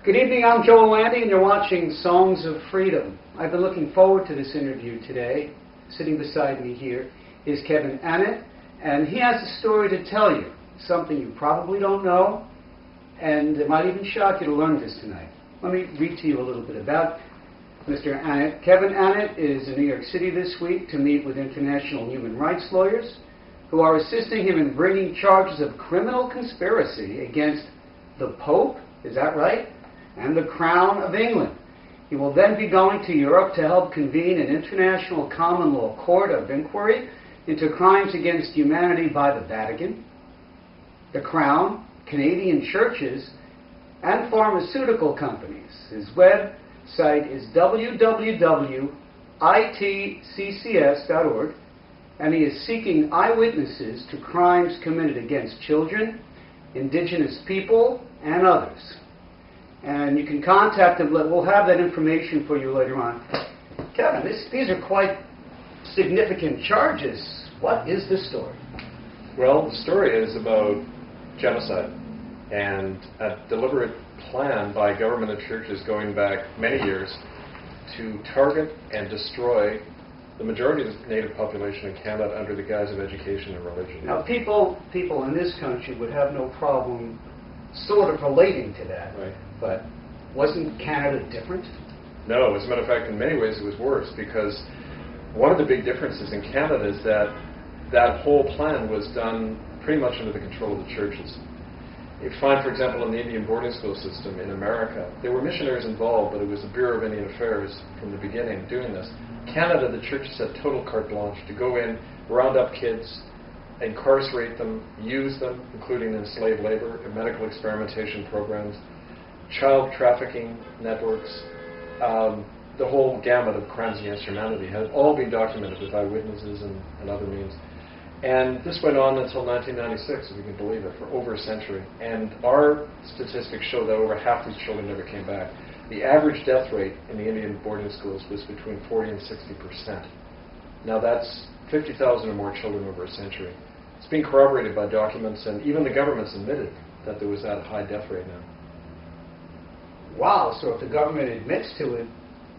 Good evening, I'm Joel Landy, and you're watching Songs of Freedom. I've been looking forward to this interview today. Sitting beside me here is Kevin Annett, and he has a story to tell you, something you probably don't know, and it might even shock you to learn this tonight. Let me read to you a little bit about Mr. Annett. Kevin Annett is in New York City this week to meet with international human rights lawyers who are assisting him in bringing charges of criminal conspiracy against the Pope, is that right? And the Crown of England. He will then be going to Europe to help convene an international common law court of inquiry into crimes against humanity by the Vatican, the Crown, Canadian churches, and pharmaceutical companies. His website is www.itccs.org, and he is seeking eyewitnesses to crimes committed against children, indigenous people, and others. And you can contact him. We'll have that information for you later on. Kevin, these are quite significant charges. What is the story? Well, the story is about genocide and a deliberate plan by government and churches going back many years to target and destroy the majority of the native population in Canada under the guise of education and religion. Now, people in this country would have no problem sort of relating to that. Right. But wasn't Canada different? No, as a matter of fact, in many ways it was worse, because one of the big differences in Canada is that that whole plan was done pretty much under the control of the churches. You find, for example, in the Indian boarding school system in America, there were missionaries involved, but it was the Bureau of Indian Affairs from the beginning doing this. Canada, the churches had total carte blanche to go in, round up kids, incarcerate them, use them, including in slave labor, in medical experimentation programs, child trafficking networks, the whole gamut of crimes against humanity had all been documented with eyewitnesses and other means. And this went on until 1996, if you can believe it, for over a century. And our statistics show that over half these children never came back. The average death rate in the Indian boarding schools was between 40 and 60%. Now that's 50,000 or more children over a century. It's been corroborated by documents, and even the government's admitted that there was that high death rate now. Wow, so if the government admits to it,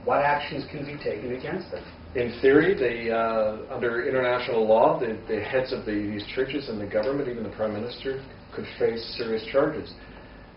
what actions can be taken against them? In theory, under international law, the heads of these churches and the government, even the Prime Minister, could face serious charges.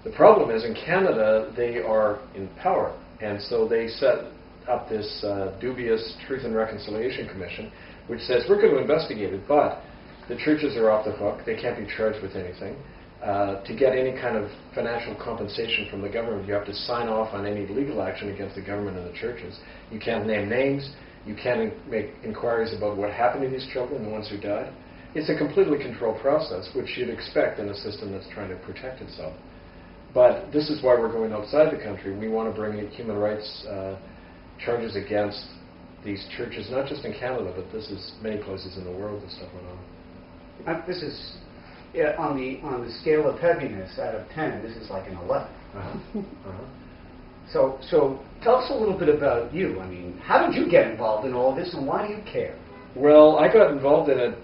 The problem is, in Canada, they are in power, and so they set up this dubious Truth and Reconciliation Commission, which says, we're going to investigate it, but the churches are off the hook. They can't be charged with anything. To get any kind of financial compensation from the government, you have to sign off on any legal action against the government and the churches. You can't name names. You can't make inquiries about what happened to these children, the ones who died. It's a completely controlled process, which you'd expect in a system that's trying to protect itself. But this is why we're going outside the country. We want to bring in human rights charges against these churches, not just in Canada, but this is many places in the world this stuff went on. This is, on the scale of heaviness, out of 10, this is like an 11. So tell us a little bit about you. I mean, how did you get involved in all this, and why do you care? Well, I got involved in it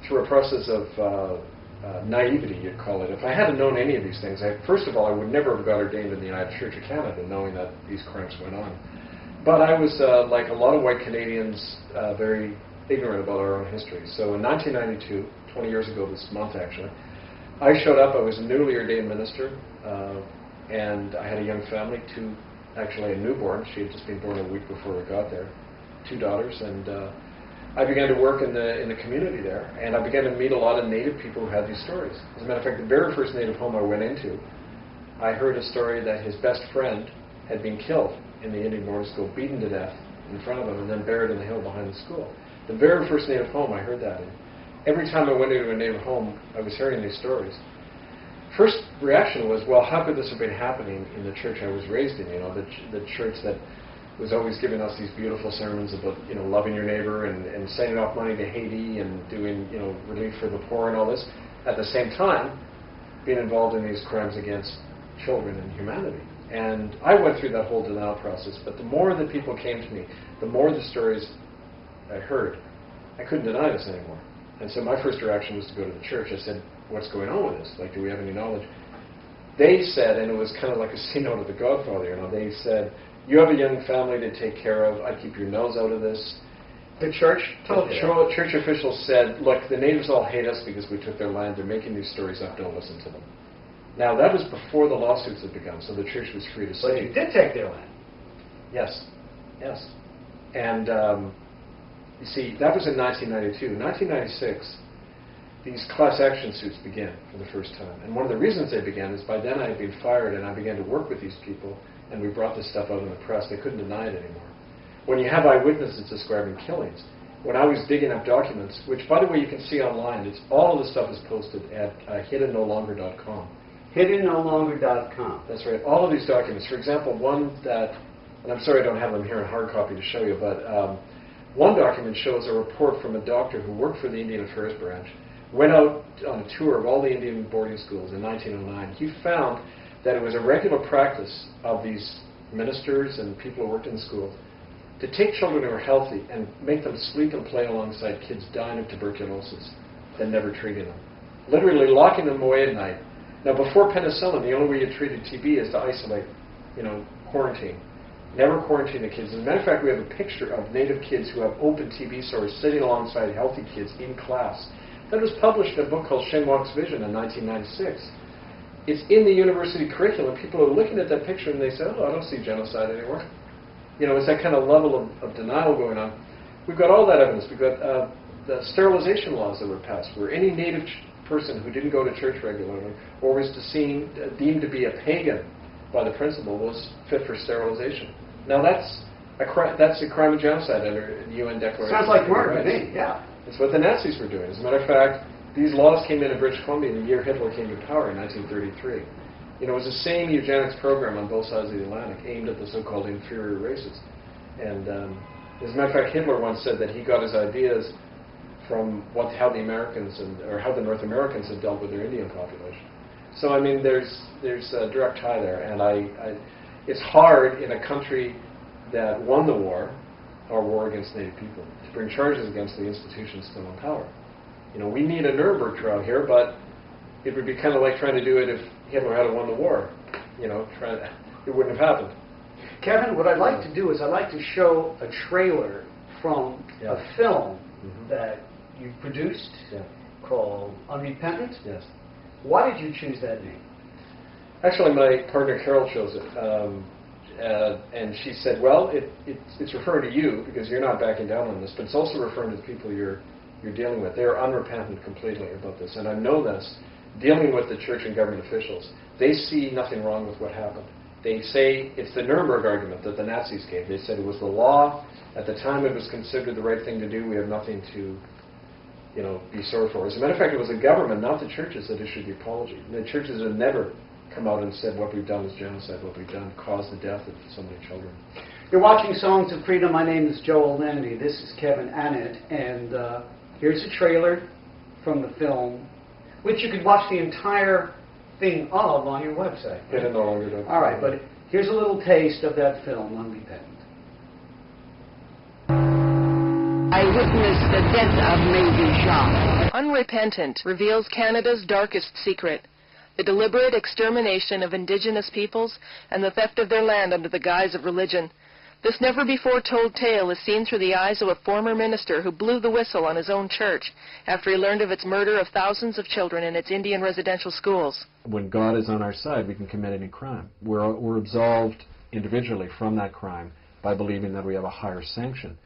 through a process of naivety, you'd call it. If I hadn't known any of these things, first of all, I would never have got ordained in the United Church of Canada, knowing that these crimes went on. But I was, like a lot of white Canadians, very ignorant about our own history. So in 1992, 20 years ago this month actually, I showed up. I was a newly ordained minister, and I had a young family, actually a newborn. She had just been born a week before we got there, 2 daughters, and I began to work in the community there, and I began to meet a lot of Native people who had these stories. As a matter of fact, the very first Native home I went into, I heard a story that his best friend had been killed in the Indian boarding school, beaten to death in front of him, and then buried in the hill behind the school. The very first Native home I heard that in. Every time I went into a Native home, I was hearing these stories. First reaction was, well, how could this have been happening in the church I was raised in? You know, the church that was always giving us these beautiful sermons about, you know, loving your neighbor and sending off money to Haiti and doing, you know, relief for the poor and all this. At the same time, being involved in these crimes against children and humanity. And I went through that whole denial process. But the more that people came to me, the more the stories I heard, I couldn't deny this anymore. And so my first reaction was to go to the church. I said, what's going on with this? Like, do we have any knowledge? they said, and it was kind of like a scene out of The Godfather, you know, they said, you have a young family to take care of, I'd keep your nose out of this. The church told you that? Church officials said, look, the natives all hate us because we took their land, they're making these stories up, don't listen to them. Now, that was before the lawsuits had begun, so the church was free to say. But you did take their land. Yes, yes. And you see, that was in 1992. In 1996, these class action suits began for the first time. And one of the reasons they began is by then I had been fired and I began to work with these people and we brought this stuff out in the press. They couldn't deny it anymore. When you have eyewitnesses describing killings, when I was digging up documents, which by the way you can see online, all of the stuff is posted at hiddennolonger.com. Hiddennolonger.com. That's right. All of these documents. For example, one that, and I'm sorry I don't have them here in hard copy to show you, but one document shows a report from a doctor who worked for the Indian Affairs Branch, went out on a tour of all the Indian boarding schools in 1909. He found that it was a regular practice of these ministers and people who worked in the school to take children who were healthy and make them sleep and play alongside kids dying of tuberculosis and never treating them. Literally locking them away at night. Now, before penicillin, the only way you treated TB is to isolate, quarantine. Never quarantine the kids. As a matter of fact, we have a picture of native kids who have open TB sores sitting alongside healthy kids in class. That was published in a book called Shenwalk's Vision in 1996. It's in the university curriculum. People are looking at that picture and they say, oh, I don't see genocide anymore. It's that kind of level of denial going on. We've got all that evidence. We've got the sterilization laws that were passed, where any native person who didn't go to church regularly or was deemed to be a pagan by the principal was fit for sterilization. Now that's a crime of genocide under the UN Declaration. Sounds like murder to me, yeah. It's what the Nazis were doing. As a matter of fact, these laws came in British Columbia the year Hitler came to power in 1933. It was the same eugenics program on both sides of the Atlantic aimed at the so-called inferior races. And as a matter of fact, Hitler once said that he got his ideas from how the Americans how the North Americans had dealt with their Indian population. So I mean, there's a direct tie there, and it's hard in a country that won the war, our war against Native people, to bring charges against the institutions still in power. We need a Nuremberg trial here, but it would be kind of like trying to do it if Hitler had won the war. It wouldn't have happened. Kevin, what I'd like to do is I'd like to show a trailer from a film that you produced called Unrepentant. Yes. Why did you choose that name? Actually, my partner Carol chose it. And she said, well, it's referring to you because you're not backing down on this, but it's also referring to the people you're dealing with. They're unrepentant completely about this. And I know this, dealing with the church and government officials, they see nothing wrong with what happened. They say it's the Nuremberg argument that the Nazis gave. They said it was the law. At the time, it was considered the right thing to do. We have nothing to be sorry for. As a matter of fact, it was the government, not the churches, that issued the apology. The churches have never come out and said what we've done is genocide, what we've done caused the death of so many children. You're watching Songs of Freedom. My name is Joel Lenny. This is Kevin Annett, and here's a trailer from the film, which you could watch the entire thing of on your website. Hiddennolonger.com. All right, but here's a little taste of that film, Unrepentant. I witnessed the death of Major Shaw. Unrepentant reveals Canada's darkest secret, the deliberate extermination of Indigenous peoples and the theft of their land under the guise of religion. This never-before-told tale is seen through the eyes of a former minister who blew the whistle on his own church after he learned of its murder of thousands of children in its Indian residential schools. When God is on our side, we can commit any crime. We're absolved individually from that crime by believing that we have a higher sanction.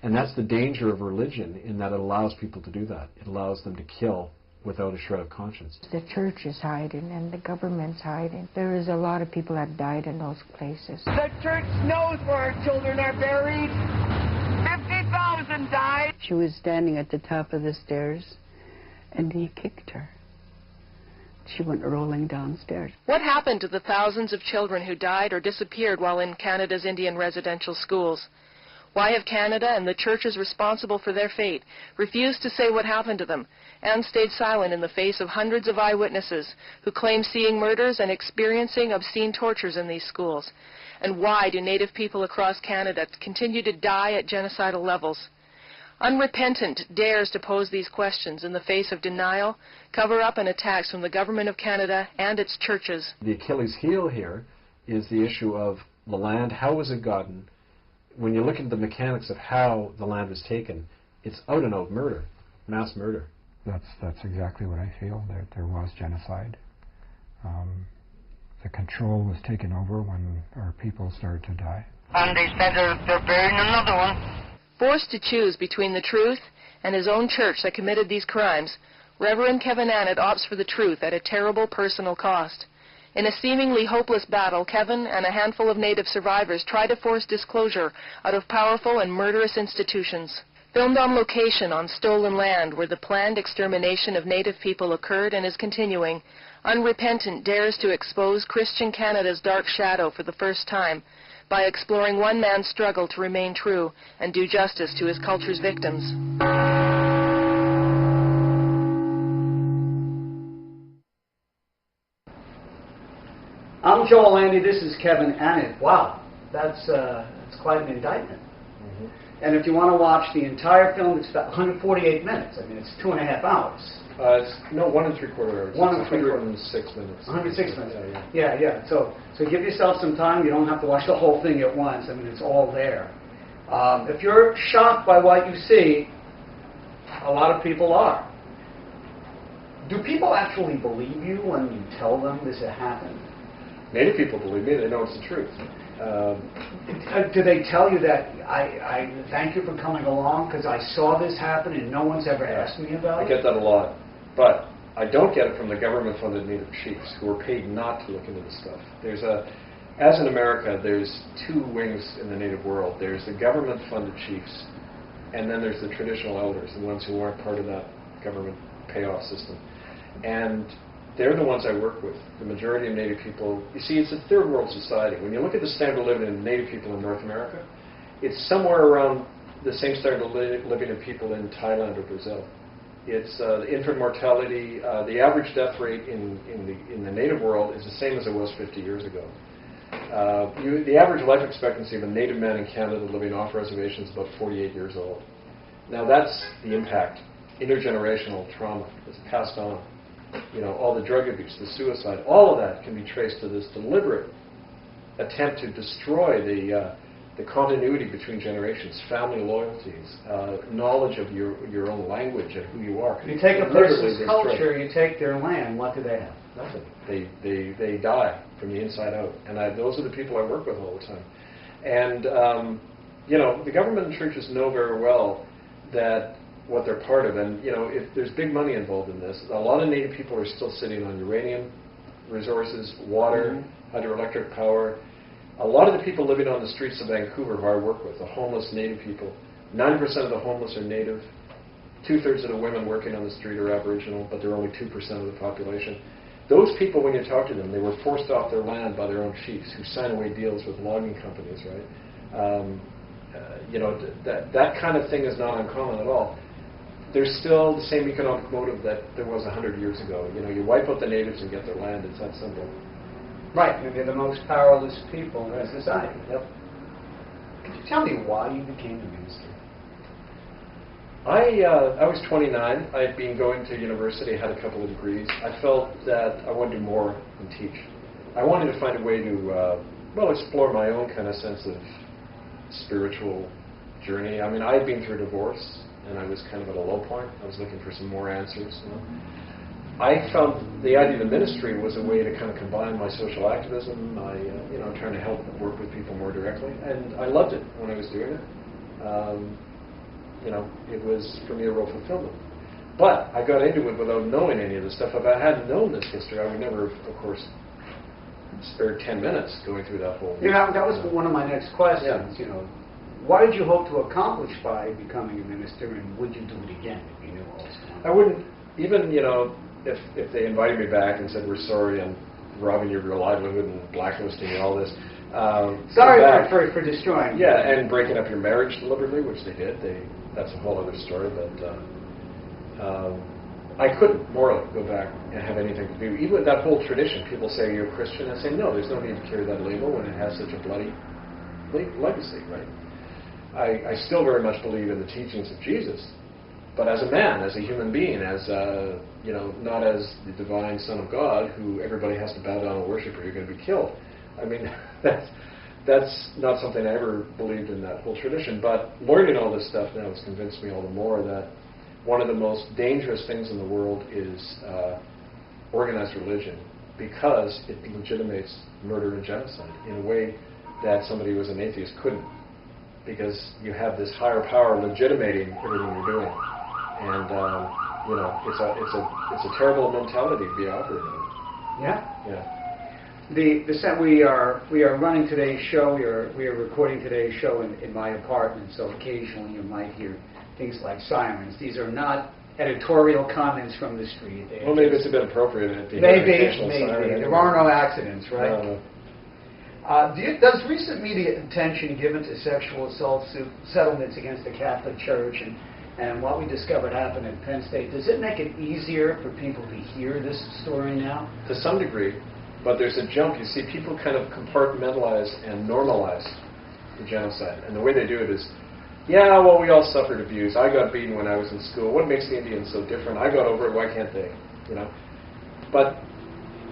And that's the danger of religion, in that it allows people to do that. It allows them to kill without a shred of conscience. The church is hiding and the government's hiding. There is a lot of people that died in those places. The church knows where our children are buried. 50,000 died. She was standing at the top of the stairs and he kicked her. She went rolling downstairs. What happened to the thousands of children who died or disappeared while in Canada's Indian residential schools? Why have Canada and the churches responsible for their fate refused to say what happened to them and stayed silent in the face of hundreds of eyewitnesses who claim seeing murders and experiencing obscene tortures in these schools? And why do Native people across Canada continue to die at genocidal levels? Unrepentant dares to pose these questions in the face of denial, cover-up, and attacks from the Government of Canada and its churches. The Achilles heel here is the issue of the land. How was it gotten? When you look at the mechanics of how the land was taken, it's out and out murder, mass murder. That's exactly what I feel. There was genocide. The control was taken over when our people started to die. And they said they're burying another one. Forced to choose between the truth and his own church that committed these crimes, Reverend Kevin Annett opts for the truth at a terrible personal cost. In a seemingly hopeless battle, Kevin and a handful of Native survivors try to force disclosure out of powerful and murderous institutions. Filmed on location on stolen land where the planned extermination of Native people occurred and is continuing, Unrepentant dares to expose Christian Canada's dark shadow for the first time by exploring one man's struggle to remain true and do justice to his culture's victims. I'm Joel Landy. This is Kevin Annett. Wow, that's quite an indictment. And if you want to watch the entire film, it's about 148 minutes. I mean, it's 2.5 hours. It's 1 3/4 hours. 1 It's 106 minutes. 106 minutes. Yeah. So give yourself some time. You don't have to watch the whole thing at once. I mean, it's all there. If you're shocked by what you see, a lot of people are. Do people actually believe you when you tell them this had happened? Native people believe me. They know it's the truth. Do they tell you that I thank you for coming along because I saw this happen and no one's ever asked me about it? I get that a lot. But I don't get it from the government-funded Native chiefs who are paid not to look into this stuff. As in America, there's two wings in the Native world. There's the government-funded chiefs, and then there's the traditional elders, the ones who aren't part of that government payoff system. And they're the ones I work with. The majority of Native people, you see, it's a third world society. When you look at the standard of living of Native people in North America, it's somewhere around the same standard of living of people in Thailand or Brazil. It's the infant mortality, the average death rate in the Native world is the same as it was 50 years ago. The average life expectancy of a Native man in Canada living off reservation is about 48 years old. Now that's the impact, intergenerational trauma that's passed on. You know, all the drug abuse, the suicide, all of that can be traced to this deliberate attempt to destroy the continuity between generations, family loyalties, knowledge of your own language and who you are. You take a person's culture, you take their land, what do they have? Nothing. They die from the inside out. And those are the people I work with all the time. And, you know, the government and churches know very well that what they're part of. And, you know, if there's big money involved in this, a lot of Native people are still sitting on uranium resources, water, hydroelectric power. A lot of the people living on the streets of Vancouver who I work with, the homeless Native people, 90% of the homeless are Native. 2/3 of the women working on the street are Aboriginal, but they're only 2% of the population. Those people, when you talk to them, they were forced off their land by their own chiefs who sign away deals with logging companies, right? You know, that kind of thing is not uncommon at all. There's still the same economic motive that there was 100 years ago. You know, you wipe out the natives and get their land. It's that simple. Right, and they're the most powerless people in society. Yep. Could you tell me why you became a minister? I was 29. I had been going to university, had a couple of degrees. I felt that I wanted to do more than teach. I wanted to find a way to, explore my own kind of sense of spiritual journey. I mean, I had been through a divorce, and I was kind of at a low point. I was looking for some more answers. You know? I found the idea of the ministry was a way to kind of combine my social activism, my, trying to help work with people more directly, and I loved it when I was doing it. It was, for me, a real fulfillment. But I got into it without knowing any of this stuff. If I hadn't known this history, I would never have, of course, spared 10 minutes going through that whole thing. Yeah, that was one of my next questions. Yeah. You know, what did you hope to accomplish by becoming a minister, and would you do it again if you knew all this? I wouldn't, even, if they invited me back and said, we're sorry, I'm robbing you of your livelihood and blacklisting you, all this. Sorry for destroying. Yeah, and breaking up your marriage deliberately, which they did. That's a whole other story, but I couldn't morally go back and have anything to do. Even that whole tradition, people say, you're a Christian. I say, no, there's no need to carry that label when it has such a bloody legacy, right? I still very much believe in the teachings of Jesus, but as a man, as a human being, as not as the divine Son of God, who everybody has to bow down and worship, or you're going to be killed. I mean, that's not something I ever believed in, that whole tradition. But learning all this stuff now has convinced me all the more that one of the most dangerous things in the world is organized religion, because it legitimates murder and genocide in a way that somebody who was an atheist couldn't, because you have this higher power legitimating everything you're doing, and it's a terrible mentality to be operating in. Yeah. Yeah. We are running today's show. We are recording today's show in my apartment, so occasionally you might hear things like sirens. These are not editorial comments from the street. Well, maybe it's a bit appropriate to hear Maybe. siren. There are no accidents, right? No. Does recent media attention given to sexual assault settlements against the Catholic Church and what we discovered happened at Penn State, does it make it easier for people to hear this story now? To some degree, but there's a jump. You see, people kind of compartmentalize and normalize the genocide, and the way they do it is, yeah, well, we all suffered abuse. I got beaten when I was in school. What makes the Indians so different? I got over it. Why can't they? But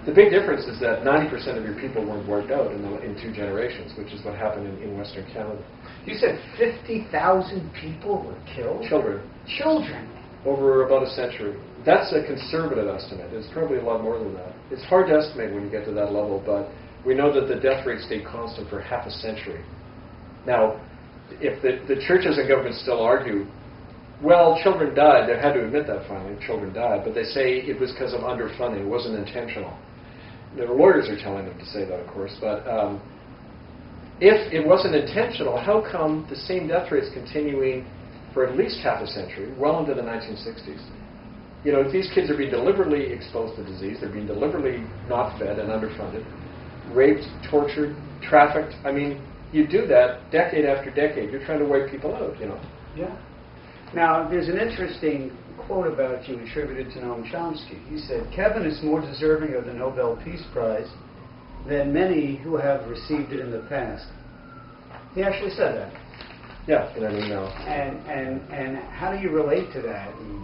the big difference is that 90% of your people weren't wiped out in 2 generations, which is what happened in Western Canada. You said 50,000 people were killed? Children. Over about a century. That's a conservative estimate. It's probably a lot more than that. It's hard to estimate when you get to that level, but we know that the death rate stayed constant for half a century. Now, if the churches and governments still argue, well, children died, they had to admit that finally, children died, but they say it was because of underfunding, it wasn't intentional. The lawyers are telling them to say that, of course, but if it wasn't intentional, how come the same death rate's continuing for at least half a century, well into the 1960s? If these kids are being deliberately exposed to disease, they're being deliberately not fed and underfunded, raped, tortured, trafficked. I mean, you do that decade after decade. You're trying to wipe people out, Yeah. Now, there's an interesting quote about you attributed to Noam Chomsky. He said, Kevin is more deserving of the Nobel Peace Prize than many who have received it in the past. He actually said that. Yeah, in an email. And how do you relate to that? And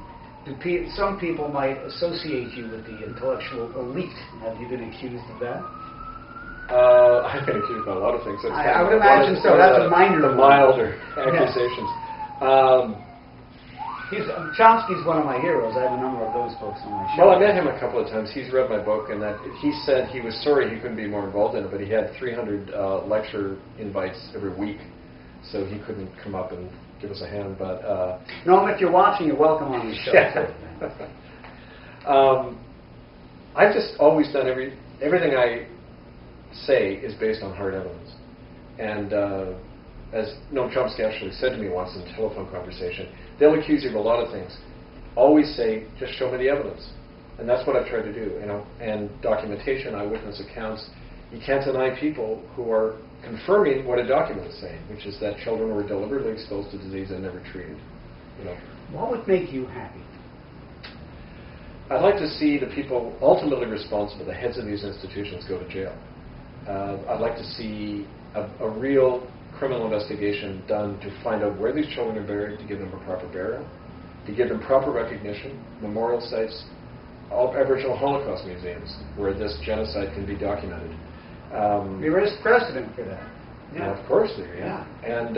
some people might associate you with the intellectual elite. Have you been accused of that? I've been accused of a lot of things. I would imagine so. That's a minor one. The milder accusations. Chomsky's one of my heroes. I have a number of those books on my show. Well, I met him a couple of times. He's read my book, and that he said he was sorry he couldn't be more involved in it, but he had 300 lecture invites every week, so he couldn't come up and give us a hand. But Noam, if you're watching, you're welcome on the show. I've just always done everything I say is based on hard evidence, and as Noam Chomsky actually said to me once in a telephone conversation, they'll accuse you of a lot of things. Always say, just show me the evidence. And that's what I've tried to do, And documentation, eyewitness accounts. You can't deny people who are confirming what a document is saying, which is that children were deliberately exposed to disease and never treated. What would make you happy? I'd like to see the people ultimately responsible, the heads of these institutions, go to jail. I'd like to see a real criminal investigation done to find out where these children are buried, to give them a proper burial, to give them proper recognition, memorial sites, all Aboriginal Holocaust museums where this genocide can be documented. There is precedent for that. Yeah, of course there is. Yeah. And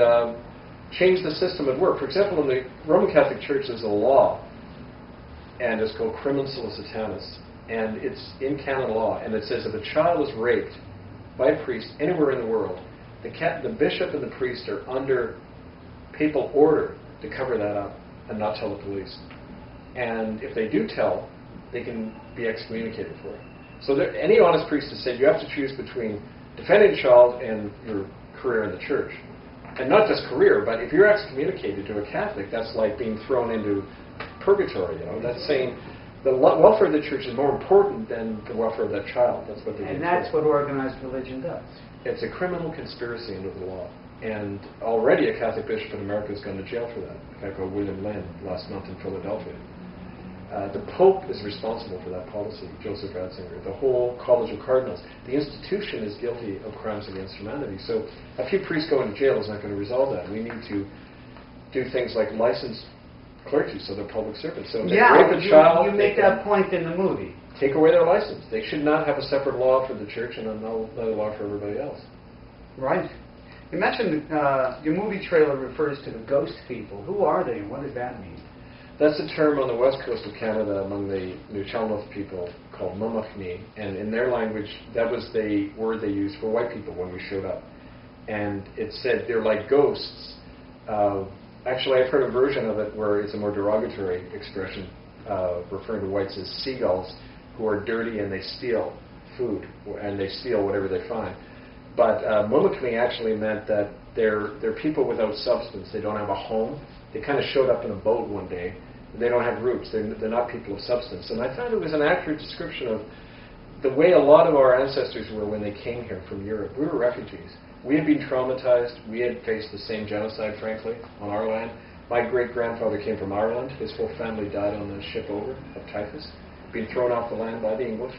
change the system at work. For example, in the Roman Catholic Church there's a law, and it's called Crimen Solicitanus, and it's in canon law, and it says if a child is raped by a priest anywhere in the world, the bishop and the priest are under papal order to cover that up and not tell the police. And if they do tell, they can be excommunicated for it. So any honest priest has said you have to choose between defending a child and your career in the church. And not just career, but if you're excommunicated to a Catholic, that's like being thrown into purgatory. That's saying the welfare of the church is more important than the welfare of that child. That's what they do. And that's what organized religion does. It's a criminal conspiracy under the law. And already a Catholic bishop in America has gone to jail for that. A guy called William Lynn last month in Philadelphia. The Pope is responsible for that policy, Joseph Ratzinger. The whole College of Cardinals. The institution is guilty of crimes against humanity. So a few priests going to jail is not going to resolve that. We need to do things like license clergy so they're public servants. So if they rape a child, you make that point in the movie. Take away their license. They should not have a separate law for the church and another law for everybody else. Right. You mentioned your movie trailer refers to the ghost people. Who are they and what does that mean? That's a term on the west coast of Canada among the Nuu-chah-nulth people called Mumakni, and in their language, that was the word they used for white people when we showed up. And it said they're like ghosts. Actually, I've heard a version of it where it's a more derogatory expression, referring to whites as seagulls who are dirty and they steal food and they steal whatever they find. But Mumakni actually meant that they're people without substance. They don't have a home. They kind of showed up in a boat one day. They don't have roots. They're not people of substance. And I thought it was an accurate description of the way a lot of our ancestors were when they came here from Europe. We were refugees. We had been traumatized. We had faced the same genocide, frankly, on our land. My great-grandfather came from Ireland. His whole family died on the ship over of typhus, being thrown off the land by the English,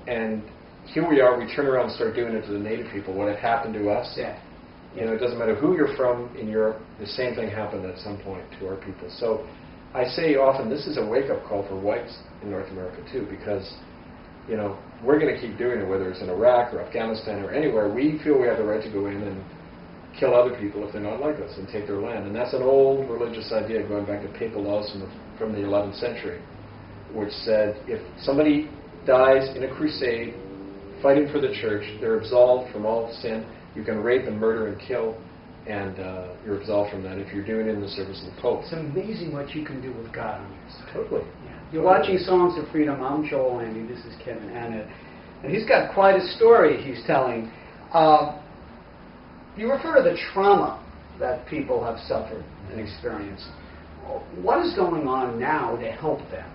and here we are, we turn around and start doing it to the native people. What had happened to us, it doesn't matter who you're from in Europe, the same thing happened at some point to our people. So I say often this is a wake-up call for whites in North America too, because we're going to keep doing it, whether it's in Iraq or Afghanistan or anywhere. We feel we have the right to go in and kill other people if they're not like us and take their land. And that's an old religious idea going back to papal laws from the 11th century, which said if somebody dies in a crusade fighting for the church, they're absolved from all sin. You can rape and murder and kill, and you're absolved from that if you're doing it in the service of the Pope. It's amazing what you can do with God on this. Totally. Yeah. You're watching Songs of Freedom. I'm Joel Andy. This is Kevin Annett. And he's got quite a story he's telling. You refer to the trauma that people have suffered and experienced. What is going on now to help them?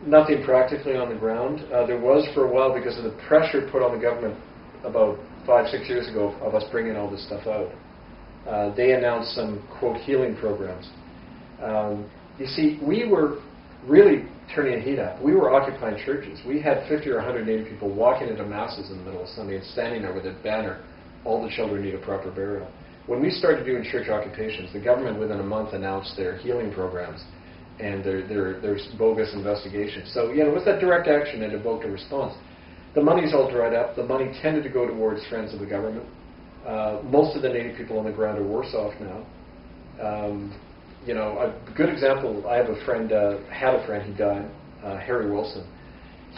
Nothing practically on the ground. There was for a while because of the pressure put on the government about 5-6 years ago of us bringing all this stuff out. They announced some, quote, healing programs. You see, we were really turning the heat up. We were occupying churches. We had 50 or 100 Native people walking into masses in the middle of Sunday and standing there with a banner, all the children need a proper burial. When we started doing church occupations, the government within a month announced their healing programs and there's bogus investigations. So, with that direct action, it evoked a response. The money's all dried up. The money tended to go towards friends of the government. Most of the Native people on the ground are worse off now. A good example, I have a friend, had a friend, he died, Harry Wilson.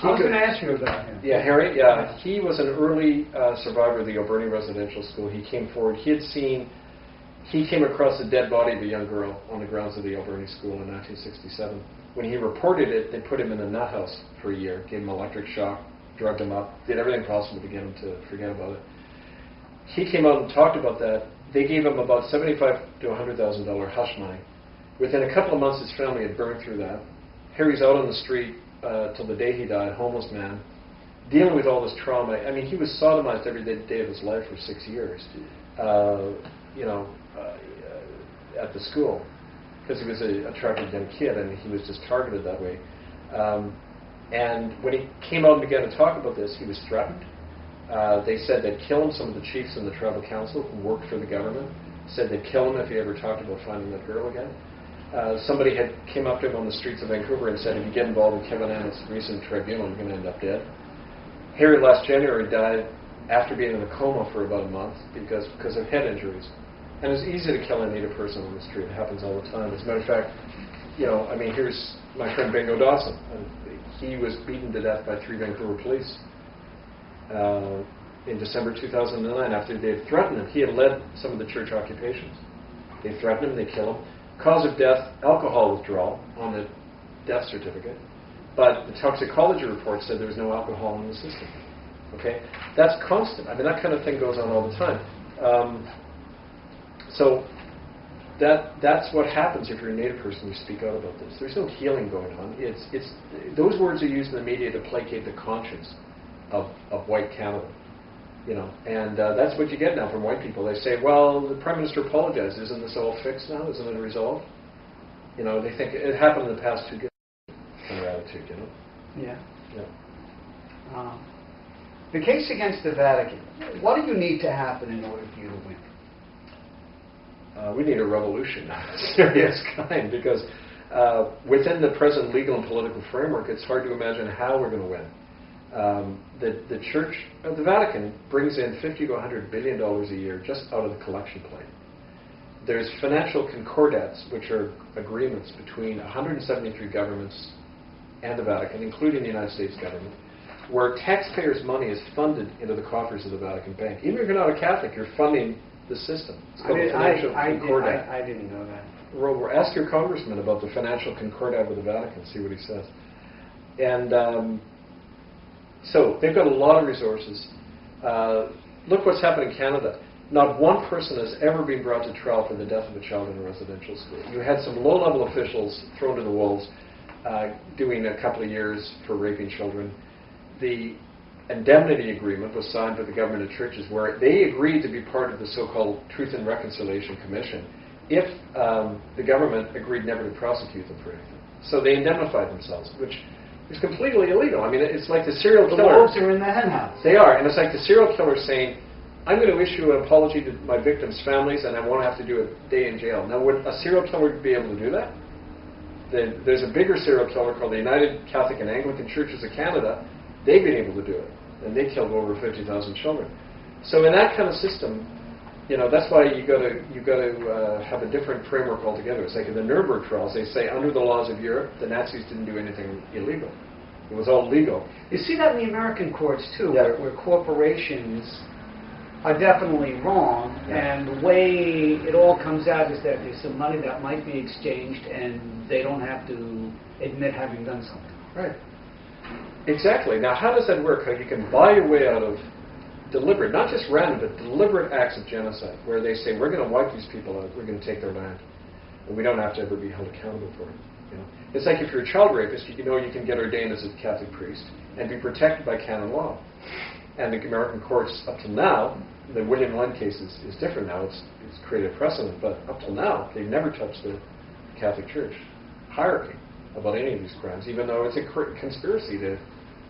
I was going to ask you about him. Yeah, Harry, he was an early survivor of the Alberni Residential School. He came forward. He came across the dead body of a young girl on the grounds of the Alberni School in 1967. When he reported it, they put him in a nut house for a year, gave him electric shock, drugged him up, did everything possible to get him to forget about it. He came out and talked about that. They gave him about $75,000 to $100,000 hush money. Within a couple of months, his family had burned through that. Harry's out on the street till the day he died, homeless man, dealing with all this trauma. I mean, he was sodomized every day of his life for 6 years, at the school, because he was an attractive young kid, and he was just targeted that way. And when he came out and began to talk about this, he was threatened. They said they'd kill him. Some of the chiefs in the tribal council who worked for the government said they'd kill him if he ever talked about finding that girl again. Somebody came up to him on the streets of Vancouver and said, if you get involved in Kevin Annett's recent tribunal, you're going to end up dead. Harry last January died after being in a coma for about a month because of head injuries. And it's easy to kill a Native person on the street. It happens all the time. As a matter of fact, here's my friend Bingo Dawson. He was beaten to death by 3 Vancouver police in December 2009 after they had threatened him. He had led some of the church occupations. They threatened him, they killed him. Cause of death, alcohol withdrawal on the death certificate. But the toxicology report said there was no alcohol in the system. Okay? That's constant. I mean, that kind of thing goes on all the time. So that's what happens if you're a Native person, you speak out about this. There's no healing going on. It's those words are used in the media to placate the conscience of white Canada. And that's what you get now from white people. They say, well, the Prime Minister apologized. Isn't this all fixed now? Isn't it resolved? You know, they think it happened in the past too good. Their attitude, you know. Yeah. Yeah. The case against the Vatican. What do you need to happen in order for you to win? We need a revolution of a serious kind, because within the present legal and political framework, it's hard to imagine how we're going to win. The Church, the Vatican, brings in $50 to $100 billion a year just out of the collection plate. There's financial concordats, which are agreements between 173 governments and the Vatican, including the United States government, where taxpayers' money is funded into the coffers of the Vatican Bank. Even if you're not a Catholic, you're funding the system. It's called the financial concordat. I didn't know that. Well, ask your congressman about the financial concordat with the Vatican, see what he says. And so they've got a lot of resources. Look what's happened in Canada. Not one person has ever been brought to trial for the death of a child in a residential school. You had some low-level officials thrown to the wolves doing a couple of years for raping children. The indemnity agreement was signed by the government and churches, where they agreed to be part of the so-called Truth and Reconciliation Commission if the government agreed never to prosecute them for anything. So they indemnified themselves, which is completely illegal. I mean, it's like the serial killer. The wolves are in the henhouse. They are, and it's like the serial killer saying, I'm going to issue an apology to my victims' families, and I won't have to do a day in jail. Now, would a serial killer be able to do that? There's a bigger serial killer called the United Catholic and Anglican Churches of Canada. They've been able to do it, and they killed over 50,000 children. So in that kind of system, you know, that's why you got to have a different framework altogether. It's like in the Nuremberg trials, they say under the laws of Europe, the Nazis didn't do anything illegal. It was all legal. You see that in the American courts too, Yeah. where corporations are definitely wrong, Yeah. and the way it all comes out is that there's some money that might be exchanged, and they don't have to admit having done something. Right. Exactly. Now, how does that work? How you can buy your way out of deliberate, not just random, but deliberate acts of genocide, where they say, we're going to wipe these people out, we're going to take their land, and we don't have to ever be held accountable for it. You know? It's like if you're a child rapist, you know you can get ordained as a Catholic priest and be protected by canon law. And the American courts, up till now, the William Lund case is different now. It's created a precedent, but up till now, they've never touched the Catholic Church hierarchy about any of these crimes, even though it's a conspiracy to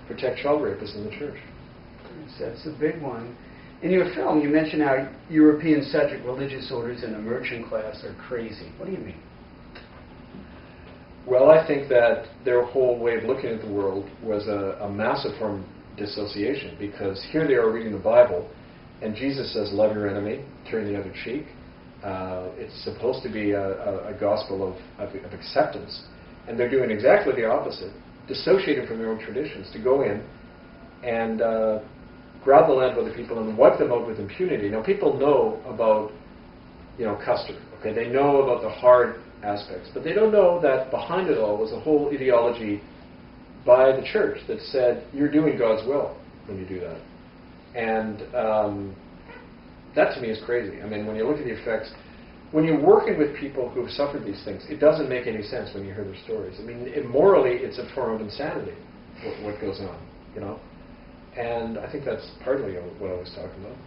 protect child rapists in the church. That's a big one. In your film, you mention how European-centric religious orders and the merchant class are crazy. What do you mean? Well, I think that their whole way of looking at the world was a massive form of dissociation, because here they are reading the Bible, and Jesus says, love your enemy, turn the other cheek. It's supposed to be a gospel of acceptance, and they're doing exactly the opposite, dissociating from their own traditions, to go in and grab the land of other people and wipe them out with impunity. Now, people know about, Custer. Okay, they know about the hard aspects, but they don't know that behind it all was a whole ideology by the church that said, you're doing God's will when you do that. And that to me is crazy. I mean, when you look at the effects, when you're working with people who have suffered these things, it doesn't make any sense when you hear their stories. I mean, morally, it's a form of insanity, what goes on, And I think that's partly what I was talking about.